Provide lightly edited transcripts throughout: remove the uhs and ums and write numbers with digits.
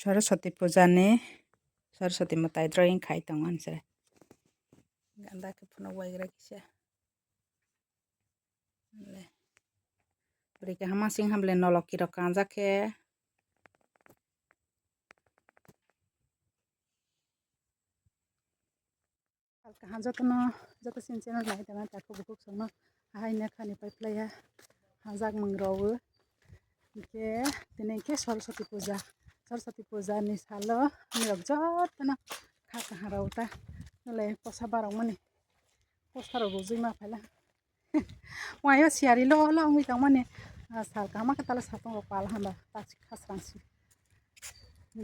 Saraswati Puja ni Saraswati matai drawing khai tongan sere ganda ke phono waigra kise le beri ke hama sing hamle noloki ro kanja ke alka hanja tono jata sin channel lai dana ta ko bukuk sono hai ne khani pai playa hajak mangrowo ke tene ke Saraswati Puja ni salo ni jot na kha kha rauta le posa barong mani postaro rojui ma phala wayo siari lo ngui tang mane sal kama ka tala satong ro pal hamba ta khasrangsi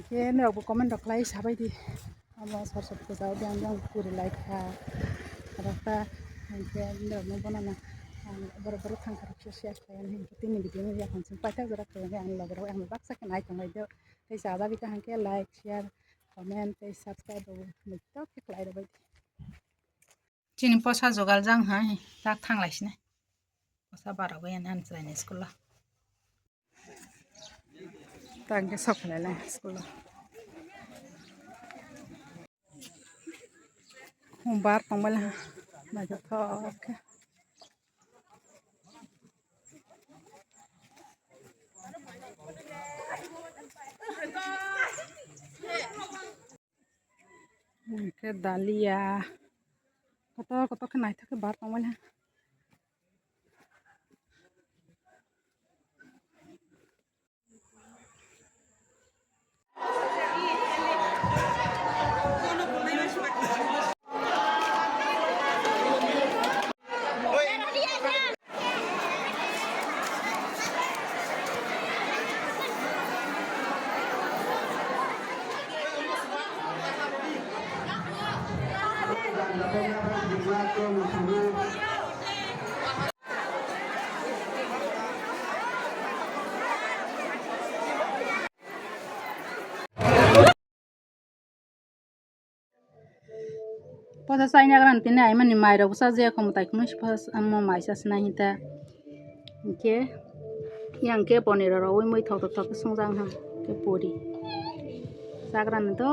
ke ne ro comment ro klai sabai di amo Saraswati Puja jang puri like rata ke ne no banana baru thangkar sosial kayan hin tini video ya konsen paita jara kayan ang logro ang baksa ke nai tong ido tei sada kita hangke like share comment tei subscribe ro mito ke klai ro bai chini posa jogal jang ha tak thanglai posa baro bai an chraine school tangke sokhlela school bar pangmala bajo thok ke dalia koto khnai thake bar pangmala posa saina gran tine ai mani mai ro sa je khom tai khum pas ammo mai sa sna hita ke yang ke ponero ro moi thok thok songjang ha ke puri sagran to